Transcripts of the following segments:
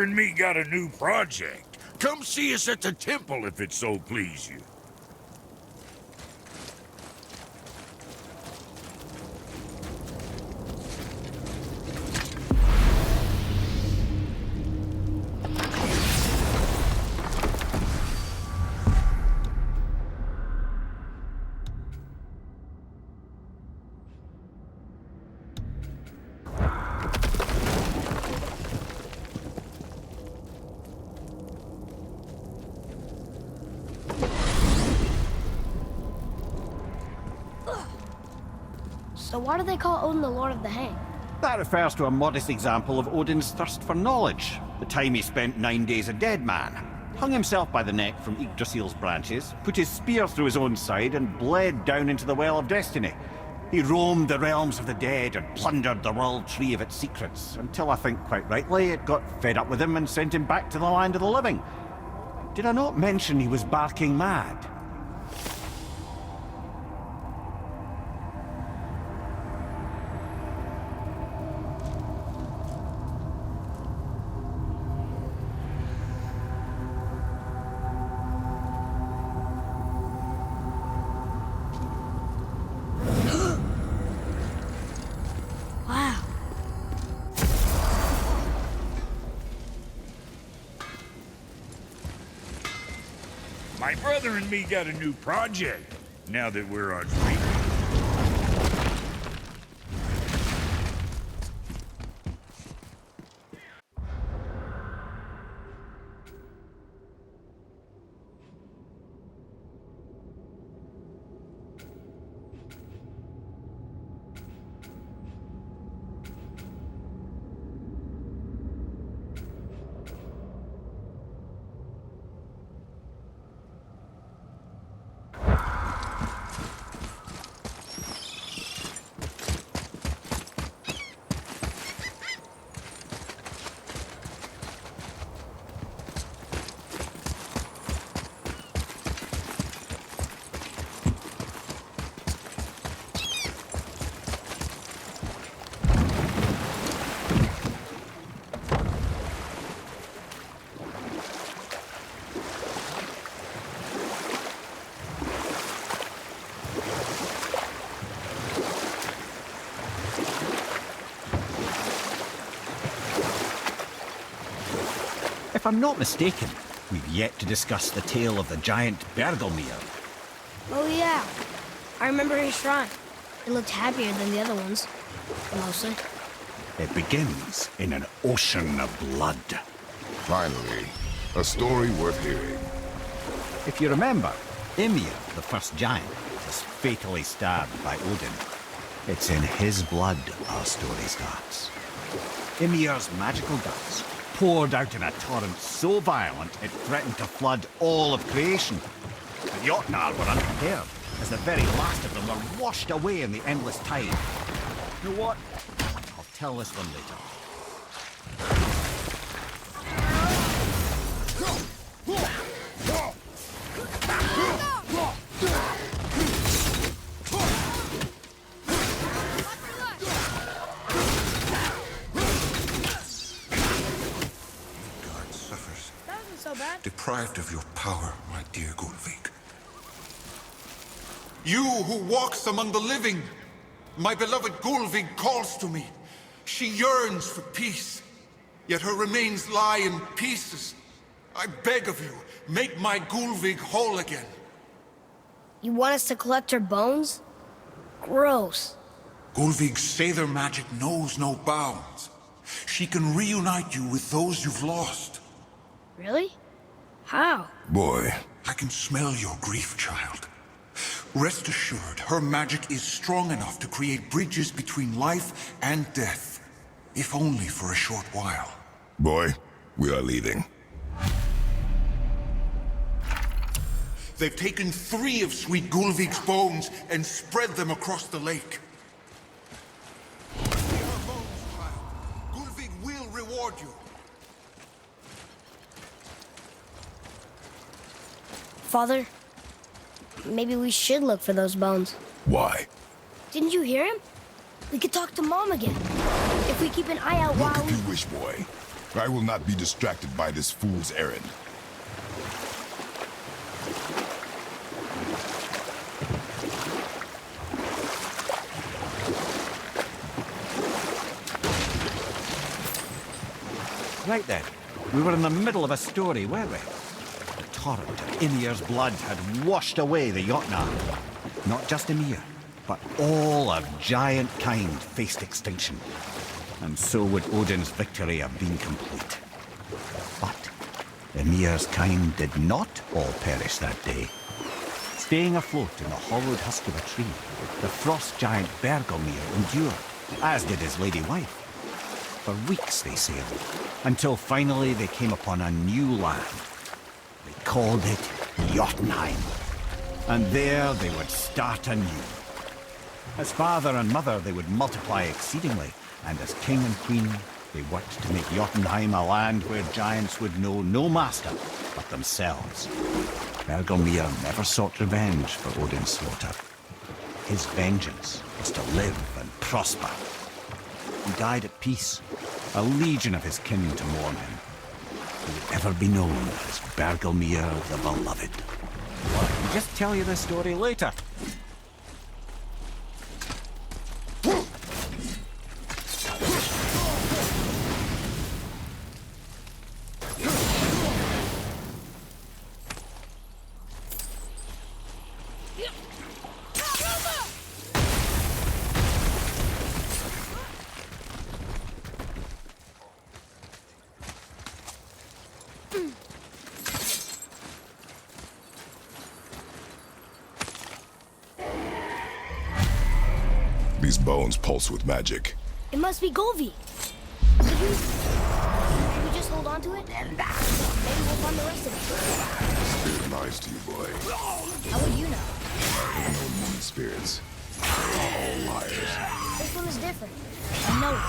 and me got a new project. Come see us at the temple if it so please you. So why do they call Odin the Lord of the Hang? That refers to a modest example of Odin's thirst for knowledge. The time he spent 9 days a dead man. Hung himself by the neck from Yggdrasil's branches, put his spear through his own side and bled down into the Well of Destiny. He roamed the realms of the dead and plundered the World Tree of its secrets, until I think quite rightly it got fed up with him and sent him back to the land of the living. Did I not mention he was barking mad? My brother and me got a new project, now that we're on stream. If I'm not mistaken, we've yet to discuss the tale of the giant Bergelmir. Oh yeah, I remember his shrine. It looked happier than the other ones, mostly. It begins in an ocean of blood. Finally, a story worth hearing. If you remember, Ymir, the first giant, was fatally stabbed by Odin. It's in his blood our story starts. Ymir's magical guts poured out in a torrent so violent it threatened to flood all of creation. The Jotnar were unprepared, as the very last of them were washed away in the endless tide. You know what? I'll tell this one later. Deprived of your power, my dear Gulvig. You who walks among the living, my beloved Gulvig calls to me. She yearns for peace, yet her remains lie in pieces. I beg of you, make my Gulvig whole again. You want us to collect her bones? Gross. Gulvig's Sather magic knows no bounds. She can reunite you with those you've lost. Really? How? Boy. I can smell your grief, child. Rest assured, her magic is strong enough to create bridges between life and death, if only for a short while. Boy, we are leaving. They've taken 3 of Sweet Gulvig's bones and spread them across the lake. See her bones, child. Gulvig will reward you. Father, maybe we should look for those bones. Why? Didn't you hear him? We could talk to Mom again. If we keep an eye out Look while if you wish, boy. I will not be distracted by this fool's errand. Right then, we were in the middle of a story, weren't we? The torrent of Ymir's blood had washed away the Jotnar. Not just Ymir, but all of giant kind faced extinction. And so would Odin's victory have been complete. But Ymir's kind did not all perish that day. Staying afloat in the hollowed husk of a tree, the frost giant Bergelmir endured, as did his lady wife. For weeks they sailed, until finally they came upon a new land. They called it Jotunheim. And there they would start anew. As father and mother they would multiply exceedingly, and as king and queen they worked to make Jotunheim a land where giants would know no master but themselves. Bergelmir never sought revenge for Odin's slaughter. His vengeance was to live and prosper. He died at peace, a legion of his kin to mourn him. He would ever be known as Bergelmir the Beloved. Well, I can just tell you this story later. These bones pulse with magic. It must be Golvi. Could we just hold on to it? Maybe we'll find the rest of it. Spirit lies to you, boy. How would you know? I've known many spirits. All liars. This one is different. I know it.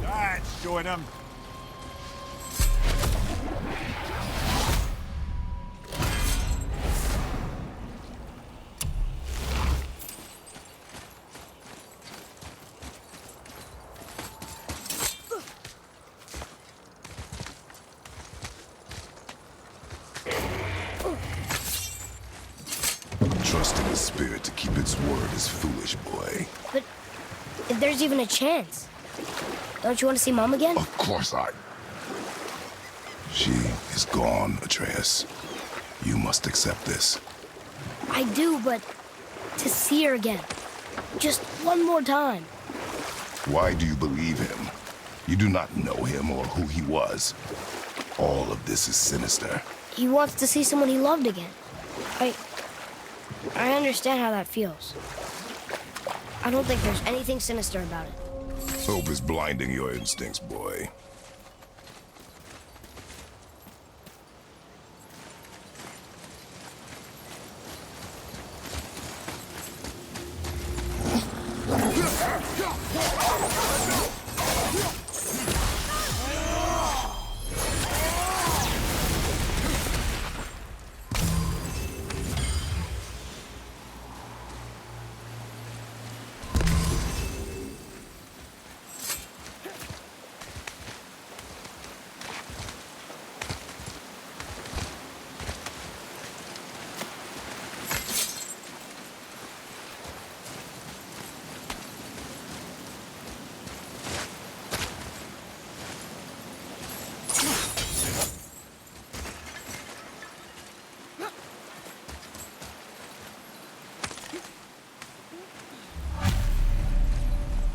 That's showing them. Trusting the spirit to keep its word is foolish, boy. But if there's even a chance, don't you want to see Mom again? Of course I... She is gone, Atreus. You must accept this. I do, but to see her again. Just one more time. Why do you believe him? You do not know him or who he was. All of this is sinister. He wants to see someone he loved again. I understand how that feels. I don't think there's anything sinister about it. Hope is blinding your instincts, boy.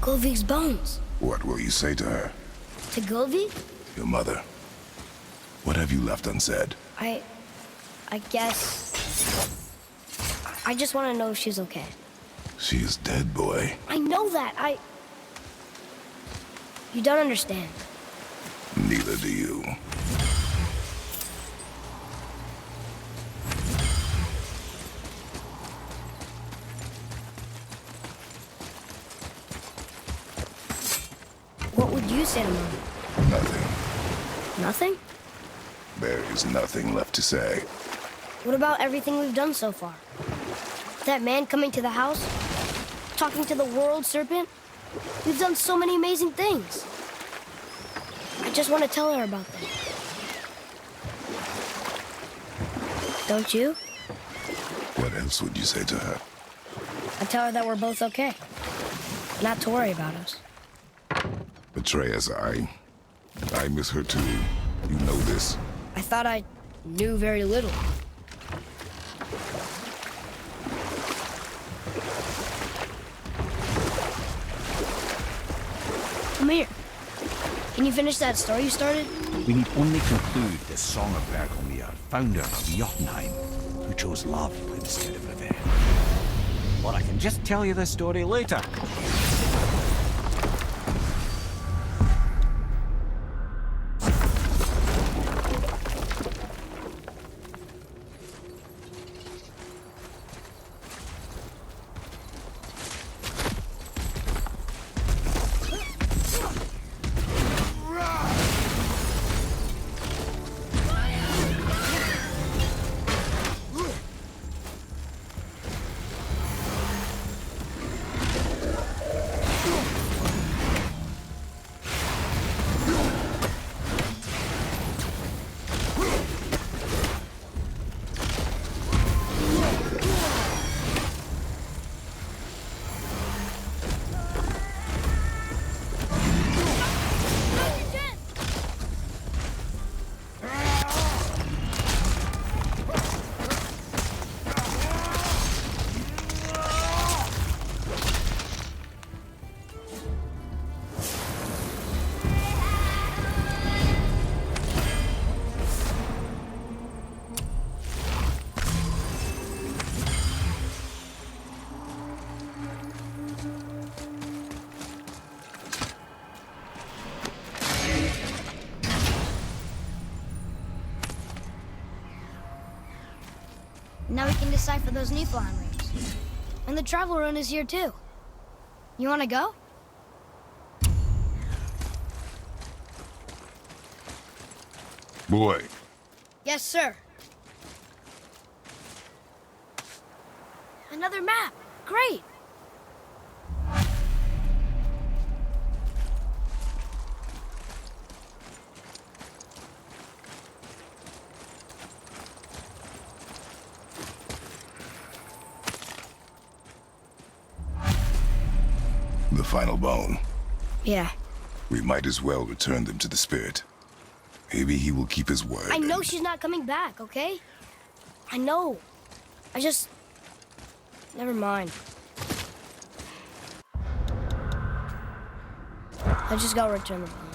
Golvi's bones. What will you say to her? To Golvi? Your mother. What have you left unsaid? I guess... I just want to know if she's okay. She is dead, boy. I know that, You don't understand. Neither do you. What would you say to Mom? Nothing. Nothing? There is nothing left to say. What about everything we've done so far? that man coming to the house, talking to the world serpent. We've done so many amazing things. I just want to tell her about them. Don't you? What else would you say to her? I'd tell her that we're both okay. Not to worry about us. Atreus, I miss her too. You know this. I thought I knew very little. Come here. Can you finish that story you started? We need only conclude the Song of Bergelmir, founder of Jotunheim, who chose love instead of revenge. Or I can just tell you the story later. Now we can decipher those Niflheim rings. And the travel rune is here too. You wanna go? Boy. Yes, sir. Another map. Great. The final bone. Yeah. We might as well return them to the spirit. Maybe he will keep his word. I know she's not coming back, okay? I know. I just... Never mind. Let's just go return the bones.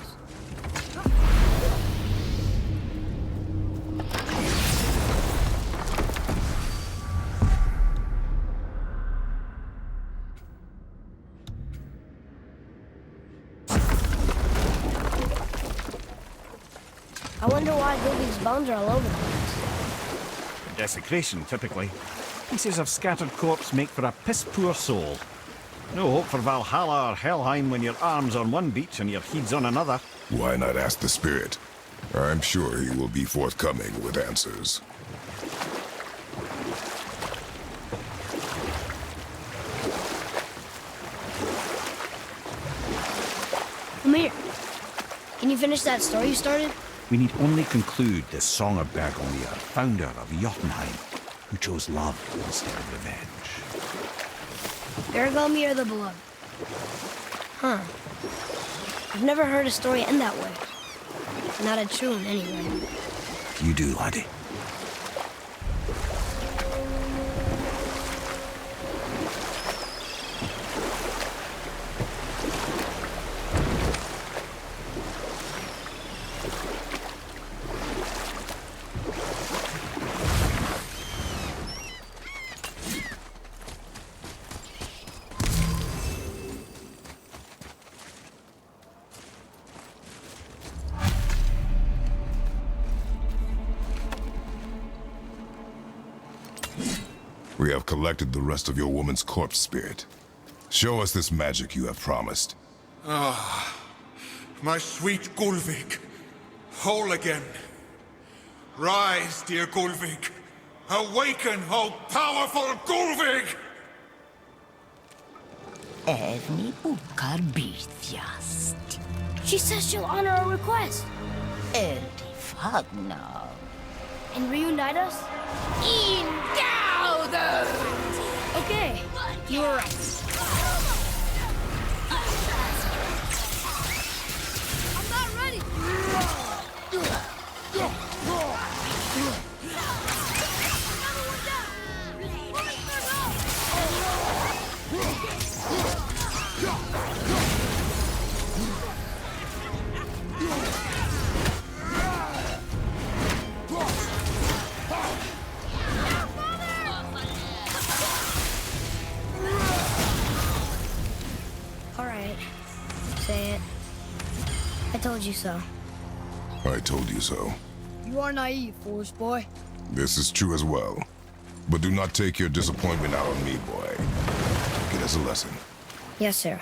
I wonder why Gilby's bones are all over the place. Desecration, typically. Pieces of scattered corpse make for a piss-poor soul. No hope for Valhalla or Helheim when your arm's on one beach and your head's on another. Why not ask the spirit? I'm sure he will be forthcoming with answers. Come here. Can you finish that story you started? We need only conclude the Song of Bergelmir, founder of Jotunheim, who chose love instead of revenge. Bergelmir the Beloved. Huh. I've never heard a story end that way. Not a true one, anyway. You do, laddie. We have collected the rest of your woman's corpse spirit. Show us this magic you have promised. Ah, my sweet Gulvik, whole again. Rise, dear Gulvik. Awaken, O powerful Gulvig! Evni bukar bitjast. She says she'll honor our request Eldi fagna. and reunite us. Indauder! Okay, you were right. I'm not ready. All right, say it. I told you so. I told you so. You are naive, foolish boy. This is true as well. But do not take your disappointment out on me, boy. Take it as a lesson. Yes, sir.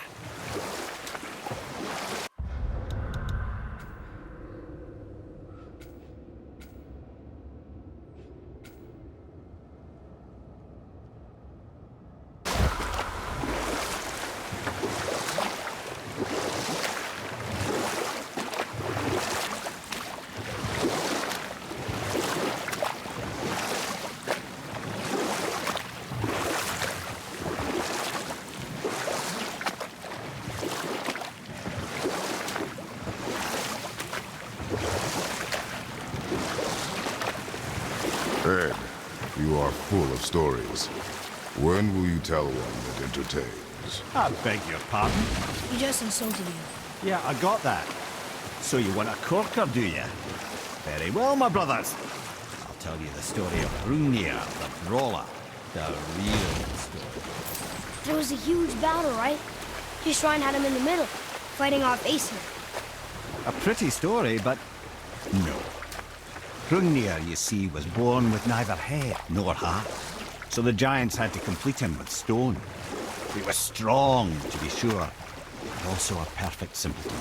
Ed, you are full of stories. When will you tell one that entertains? I beg your pardon? He just insulted you. Yeah, I got that. So you want a corker, do you? Very well, my brothers. I'll tell you the story of Hrungnir, the brawler. The real story. There was a huge battle, right? His shrine had him in the middle, fighting off Aesir. A pretty story, but no. Hrungnir, you see, was born with neither head nor heart. So the giants had to complete him with stone. He was strong, to be sure, but also a perfect simpleton.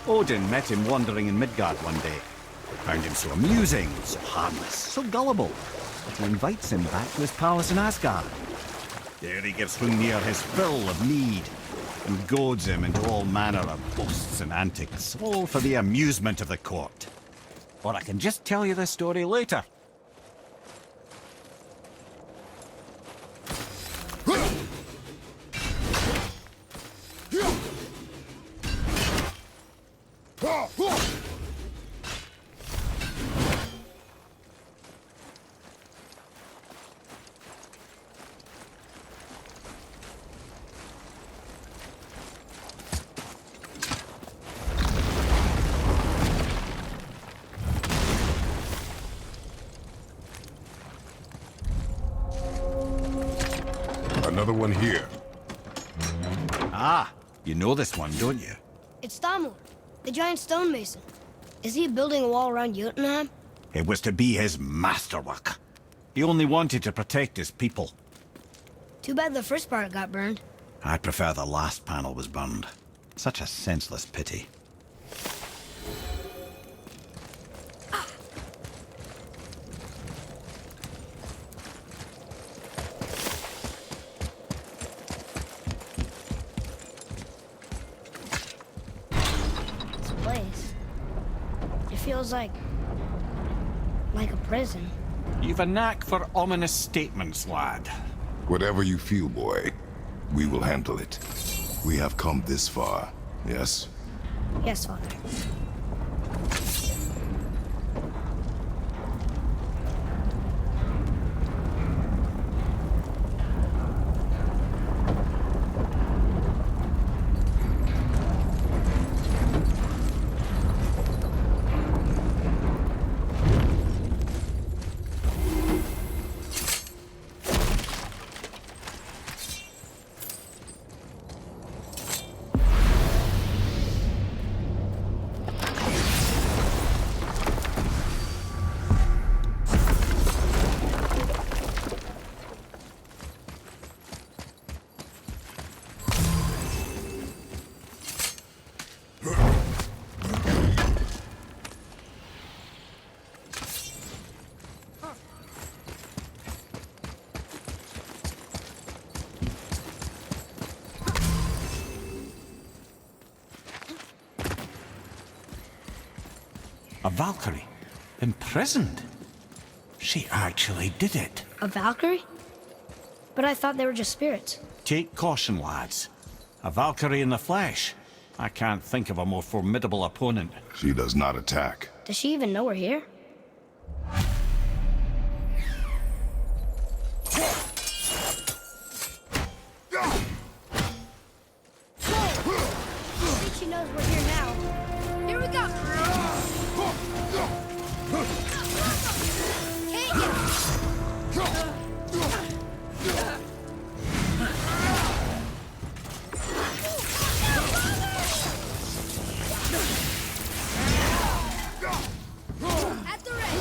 Odin met him wandering in Midgard one day. Found him so amusing, so harmless, so gullible, that he invites him back to his palace in Asgard. There he gives Hrungnir his fill of mead, and goads him into all manner of boasts and antics, all for the amusement of the court. Or I can just tell you the story later. Another one here. Ah, you know this one, don't you? It's Thamur, the giant stonemason. Is he building a wall around Jotunheim? It was to be his masterwork. He only wanted to protect his people. Too bad the first part got burned. I prefer the last panel was burned. Such a senseless pity. This place. It feels like a prison. You've a knack for ominous statements, lad. Whatever you feel, boy, we will handle it. We have come this far, yes? Yes, Father. A Valkyrie. Imprisoned. She actually did it. A Valkyrie? But I thought they were just spirits. Take caution, lads. A Valkyrie in the flesh. I can't think of a more formidable opponent. She does not attack. Does she even know we're here? I think she knows we're here now. Here we go! Take it! At the ready!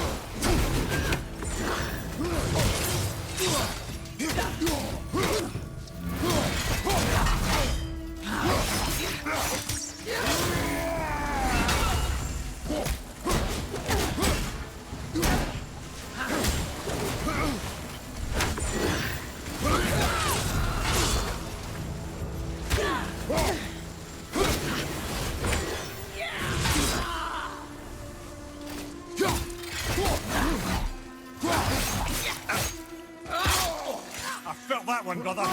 I felt that one, brother.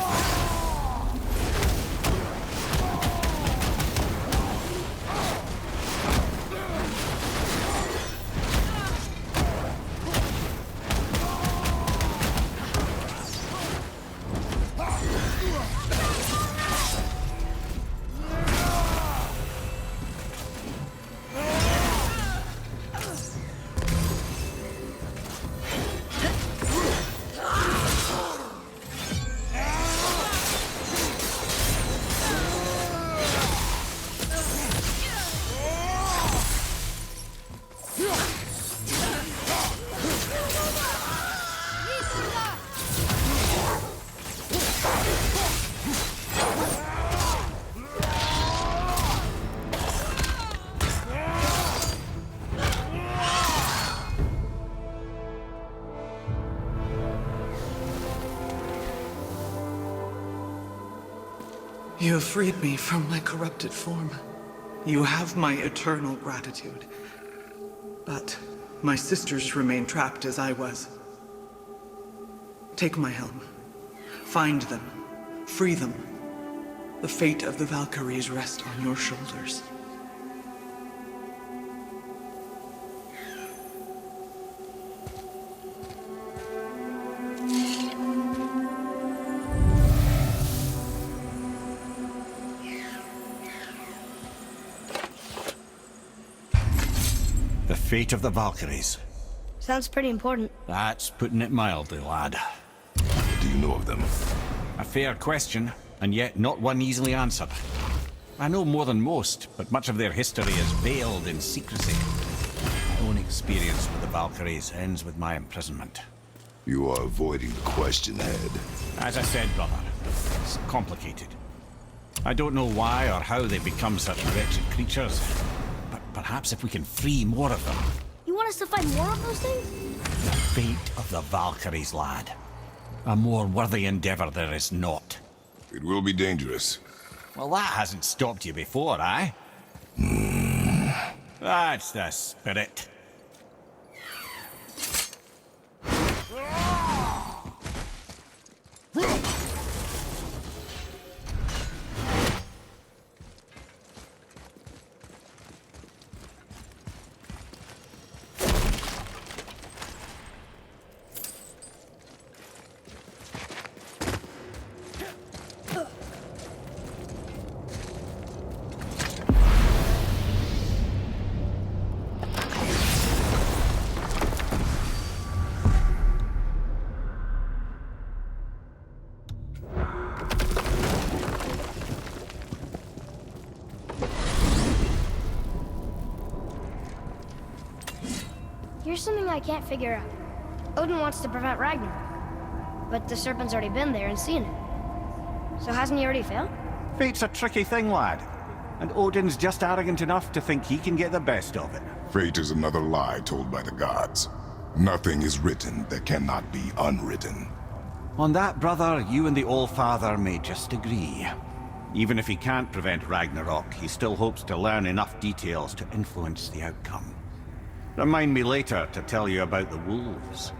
You have freed me from my corrupted form. You have my eternal gratitude. But my sisters remain trapped as I was. Take my helm. Find them. Free them. The fate of the Valkyries rests on your shoulders. The fate of the Valkyries. Sounds pretty important. That's putting it mildly, lad. What do you know of them? A fair question, and yet not one easily answered. I know more than most, but much of their history is veiled in secrecy. My own experience with the Valkyries ends with my imprisonment. You are avoiding the question, Head. As I said, brother, it's complicated. I don't know why or how they become such wretched creatures, but perhaps if we can free more of them. You want us to fight more of those things? The fate of the Valkyries, lad. A more worthy endeavor there is not. It will be dangerous. Well, that hasn't stopped you before, eh? That's the spirit. Here's something I can't figure out. Odin wants to prevent Ragnarok, but the serpent's already been there and seen it. So hasn't he already failed? Fate's a tricky thing, lad. And Odin's just arrogant enough to think he can get the best of it. Fate is another lie told by the gods. Nothing is written that cannot be unwritten. On that, brother, you and the All-Father may just agree. Even if he can't prevent Ragnarok, he still hopes to learn enough details to influence the outcome. Remind me later to tell you about the wolves.